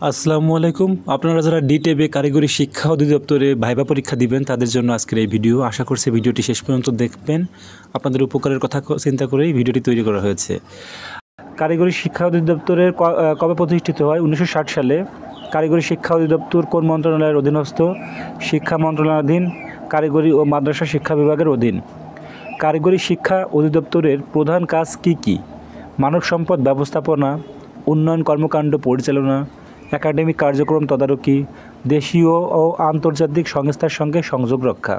আসসালামু আলাইকুম। আপনারা যারা ডিটেবে কারিগরি শিক্ষা অধিদপ্তরে ভাইবা পরীক্ষা দিবেন তাদের জন্য আজকের এই ভিডিও। আশা করছি ভিডিওটি শেষ পর্যন্ত দেখবেন। আপনাদের উপকারের কথা চিন্তা করেই ভিডিওটি তৈরি করা হয়েছে। কারিগরি শিক্ষা অধিদপ্তরের কবে প্রতিষ্ঠিত হয়? 1960 সালে। কারিগরি শিক্ষা অধিদপ্তর কোন মন্ত্রণালয়ের অধীনস্থ? শিক্ষা মন্ত্রণালয়াধীন। কারিগরি ও মাদ্রাসা শিক্ষা বিভাগের অধীন। কারিগরি শিক্ষা অধিদপ্তরের প্রধান কাজ কি কি? মানব সম্পদ ব্যবস্থাপনা, উন্নয়ন কর্মকাণ্ড পরিচালনা, একাডেমিক কার্যক্রম তদারকি, দেশীয় ও আন্তর্জাতিক সংস্থার সঙ্গে সংযোগ রক্ষা।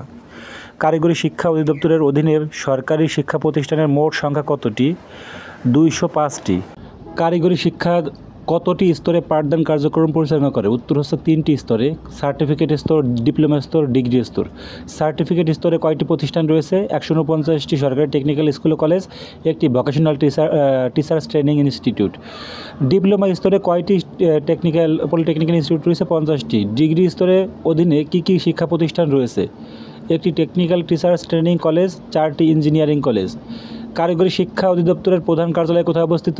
কারিগরি শিক্ষা অধিদপ্তরের অধীনে সরকারি শিক্ষা প্রতিষ্ঠানের মোট সংখ্যা কতটি? 205টি। কারিগরি শিক্ষা কতটি স্তরে পাঠদান কার্যক্রম পরিচালনা করে? উত্তর হচ্ছে 3টি স্তরে: সার্টিফিকেট স্তর, ডিপ্লোমা স্তর, ডিগ্রি স্তর। সার্টিফিকেট স্তরে কয়টি প্রতিষ্ঠান রয়েছে? 149টি সরকারি টেকনিক্যাল স্কুল ও কলেজ, একটি vocational teachers training institute. Diploma স্তরে কয়টি পলিটেকনিক্যাল ইনস্টিটিউট রয়েছে? 50টি। ডিগ্রি স্তরের অধীনে কী কী শিক্ষা প্রতিষ্ঠান রয়েছে? একটি টেকনিক্যাল টিচার্স ট্রেনিং কলেজ, 4টি ইঞ্জিনিয়ারিং কলেজ। কারিগরি শিক্ষা অধিদপ্তরের প্রধান কার্যালয় কোথায় অবস্থিত?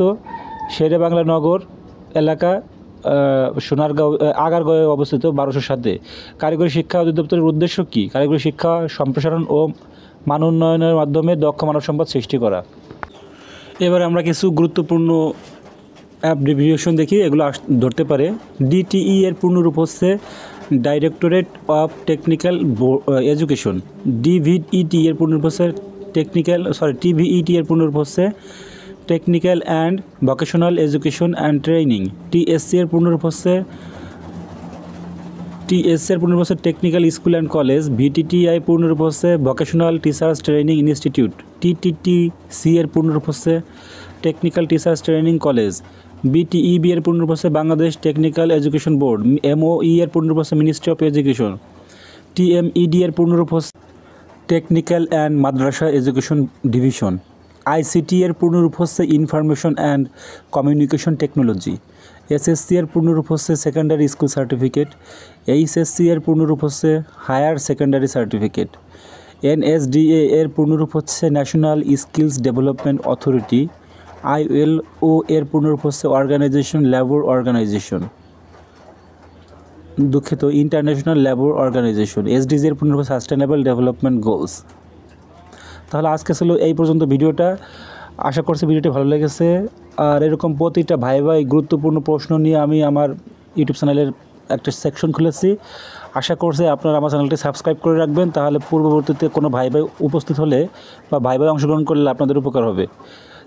শেরেবাংলা নগর এলাকা, সোনারগাঁও, আগারগাঁওয়ে অবস্থিত, 1207-এ। কারিগরি শিক্ষা অধিদপ্তরের উদ্দেশ্য কী? কারিগরি শিক্ষা সম্প্রসারণ ও মান উন্নয়নের মাধ্যমে দক্ষ মানব সম্পদ সৃষ্টি করা। এবার আমরা কিছু গুরুত্বপূর্ণ অ্যাব্রিভিয়েশন দেখি, এগুলো ধরতে পারে। ডিটিই এর পূর্ণরূপ হচ্ছে ডাইরেক্টরেট অফ টেকনিক্যাল এডুকেশন। ডিভিইটি এর পূর্ণরূপ হচ্ছে টিভিইটি এর পূর্ণরূপ হচ্ছে technical and vocational education and training. TSC এর পূর্ণরূপ হচ্ছে টেকনিক্যাল স্কুল অ্যান্ড কলেজ। ভিটিটিআই পূর্ণরূপ হচ্ছে ভোকেশনাল টিচার্স ট্রেনিং ইনস্টিটিউট। টিটিটিসি এর পূর্ণরূপ হচ্ছে technical teachers training college. BTEB এর পূর্ণরূপ হচ্ছে Bangladesh technical education board. MOE এর পূর্ণরূপ হচ্ছে মিনিস্ট্রি অফ এডুকেশন। টিএমইডি এর পূর্ণরূপ হচ্ছে technical and Madrasa education division. ICT এর পূর্ণরূপ হচ্ছে information and communication technology. SSC এর পূর্ণরূপ হচ্ছে সেকেন্ডারি স্কুল সার্টিফিকেট। এইচএসসি এর পূর্ণরূপ হচ্ছে হায়ার সেকেন্ডারি সার্টিফিকেট। এনএসডিএ এর পূর্ণরূপ হচ্ছে national skills development authority. ILO এর পূর্ণরূপ হচ্ছে ইন্টারন্যাশনাল লেবার অর্গানাইজেশন। এসডিজি এর পূর্ণরূপ সাস্টেনেবল ডেভেলপমেন্ট গোলস। তাহলে আজকে ছিল এই পর্যন্ত ভিডিওটা। আশা করছি ভিডিওটি ভালো লেগেছে। আর এরকম প্রতিটা ভাই গুরুত্বপূর্ণ প্রশ্ন নিয়ে আমি আমার ইউটিউব চ্যানেলের একটা সেকশন খুলেছি। আশা করছি আপনারা আমার চ্যানেলটি সাবস্ক্রাইব করে রাখবেন, তাহলে পূর্ববর্তীতে কোনো ভাই উপস্থিত হলে বা ভাই অংশগ্রহণ করলে আপনাদের উপকার হবে।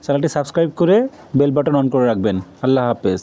চ্যানেলটি সাবস্ক্রাইব করে বেল বাটন অন করে রাখবেন। আল্লাহ হাফেজ।